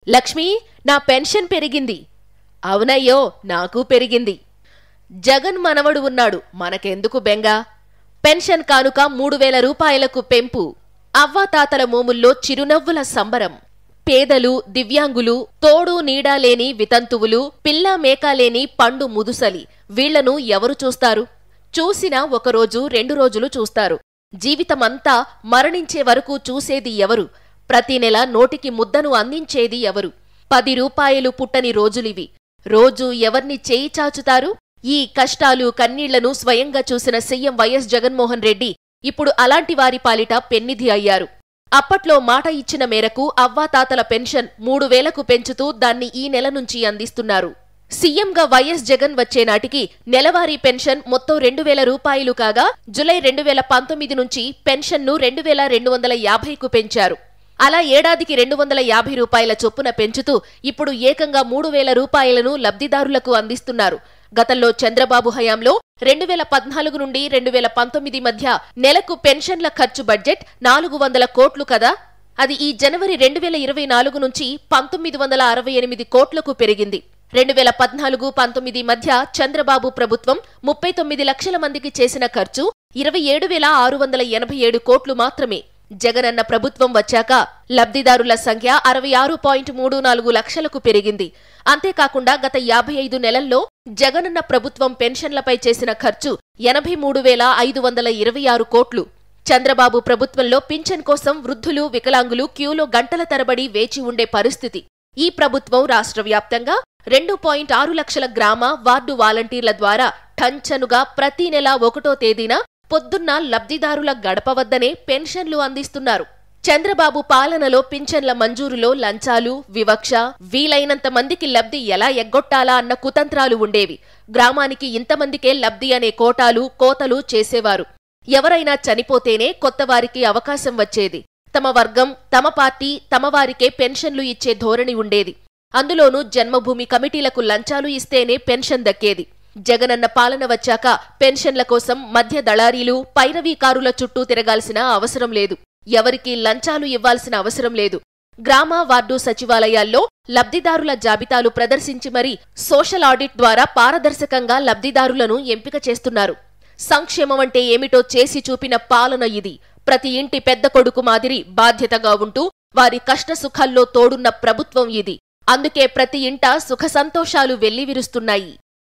లక్ష్మి, నా పెన్షన్ పెరిగింది. అవునయ్యో, నాకు పెరిగింది. జగన్ మనవడు ఉన్నాడు, మనకెందుకు బెంగ? పెన్షన్ కానుక 3000 రూపాయలకు పెంపు. అవ్వాతాతల మోముల్లో చిరునవ్వుల సంబరం. పేదలు, దివ్యాంగులు, తోడు నీడాలేని వితంతువులు, పిల్లా మేకాలేని పండు ముదుసలి వీళ్లను ఎవరు చూస్తారు? చూసినా ఒకరోజు 2 రోజులు చూస్తారు. జీవితమంతా మరణించే వరకు చూసేది ఎవరు? ప్రతి నెల నోటికి ముద్దను అందించేది ఎవరు? 10 రూపాయలు పుట్టని రోజులివి. రోజూ ఎవర్ని చేయి చాచుతారు? ఈ కష్టాలు, కన్నీళ్లను స్వయంగా చూసిన సీఎం వైఎస్ జగన్మోహన్ రెడ్డి ఇప్పుడు అలాంటి వారి పాలిట పెన్నిధి అయ్యారు. అప్పట్లో మాట ఇచ్చిన మేరకు అవ్వాతాతల పెన్షన్ 3000కు పెంచుతూ దాన్ని ఈ నెల నుంచి అందిస్తున్నారు. సీఎంగా వైఎస్ జగన్ వచ్చేనాటికి నెలవారీ పెన్షన్ మొత్తం 2000 రూపాయలు కాగా జులై 2019 నుంచి పెన్షన్ను 2250కు పెంచారు. అలా ఏడాదికి 250 రూపాయల చొప్పున పెంచుతూ ఇప్పుడు ఏకంగా 3000 రూపాయలను లబ్ధిదారులకు అందిస్తున్నారు. గతంలో చంద్రబాబు హయాంలో 2014 నుండి 2019 మధ్య నెలకు పెన్షన్ల ఖర్చు బడ్జెట్ 400 కోట్లు కదా. అది ఈ జనవరి 2024 నుంచి 1968 కోట్లకు పెరిగింది. 2014-19 మధ్య చంద్రబాబు ప్రభుత్వం 39 లక్షల మందికి చేసిన ఖర్చు 27,687 కోట్లు మాత్రమే. జగనన్న ప్రభుత్వం వచ్చాక లబ్ధిదారుల సంఖ్య 66.34 లక్షలకు పెరిగింది. అంతేకాకుండా గత 55 నెలల్లో జగనన్న ప్రభుత్వం పెన్షన్లపై చేసిన ఖర్చు 83,526 కోట్లు. చంద్రబాబు ప్రభుత్వంలో పింఛన్ కోసం వృద్ధులు, వికలాంగులు క్యూలో గంటల తరబడి వేచి ఉండే పరిస్థితి. ఈ ప్రభుత్వం రాష్ట్ర వ్యాప్తంగా 2.6 లక్షల గ్రామ, వార్డు వాలంటీర్ల ద్వారా ఠంచనుగా ప్రతి నెల 1వ తేదీన పొద్దున్న లబ్ధిదారుల గడప వద్దనే పెన్షన్లు అందిస్తున్నారు. చంద్రబాబు పాలనలో పింఛన్ల మంజూరులో లంచాలు, వివక్ష, వీలైనంత మందికి లబ్ధి ఎలా ఎగ్గొట్టాలా అన్న కుతంత్రాలు ఉండేవి. గ్రామానికి ఇంతమందికే లబ్ధి అనే కోతలు చేసేవారు. ఎవరైనా చనిపోతేనే కొత్తవారికి అవకాశం వచ్చేది. తమ వర్గం, తమ పార్టీ, తమ వారికే పెన్షన్లు ఇచ్చే ధోరణి ఉండేది. అందులోనూ జన్మభూమి కమిటీలకు లంచాలు ఇస్తేనే పెన్షన్ దక్కేది. జగనన్న పాలన వచ్చాక పెన్షన్ల కోసం మధ్య దళారీలు, పైరవీకారుల చుట్టూ తిరగాల్సిన అవసరం లేదు. ఎవరికీ లంచాలు ఇవ్వాల్సిన అవసరం లేదు. గ్రామ, వార్డు సచివాలయాల్లో లబ్ధిదారుల జాబితాలు ప్రదర్శించి మరీ సోషల్ ఆడిట్ ద్వారా పారదర్శకంగా లబ్ధిదారులను ఎంపిక చేస్తున్నారు. సంక్షేమమంటే ఏమిటో చేసి చూపిన పాలన ఇది. ప్రతి ఇంటి పెద్ద కొడుకు మాదిరి బాధ్యతగా ఉంటూ వారి కష్టసుఖాల్లో తోడున్న ప్రభుత్వం ఇది. అందుకే ప్రతి ఇంటా సుఖ సంతోషాలు వెల్లివిరుస్తున్నాయి.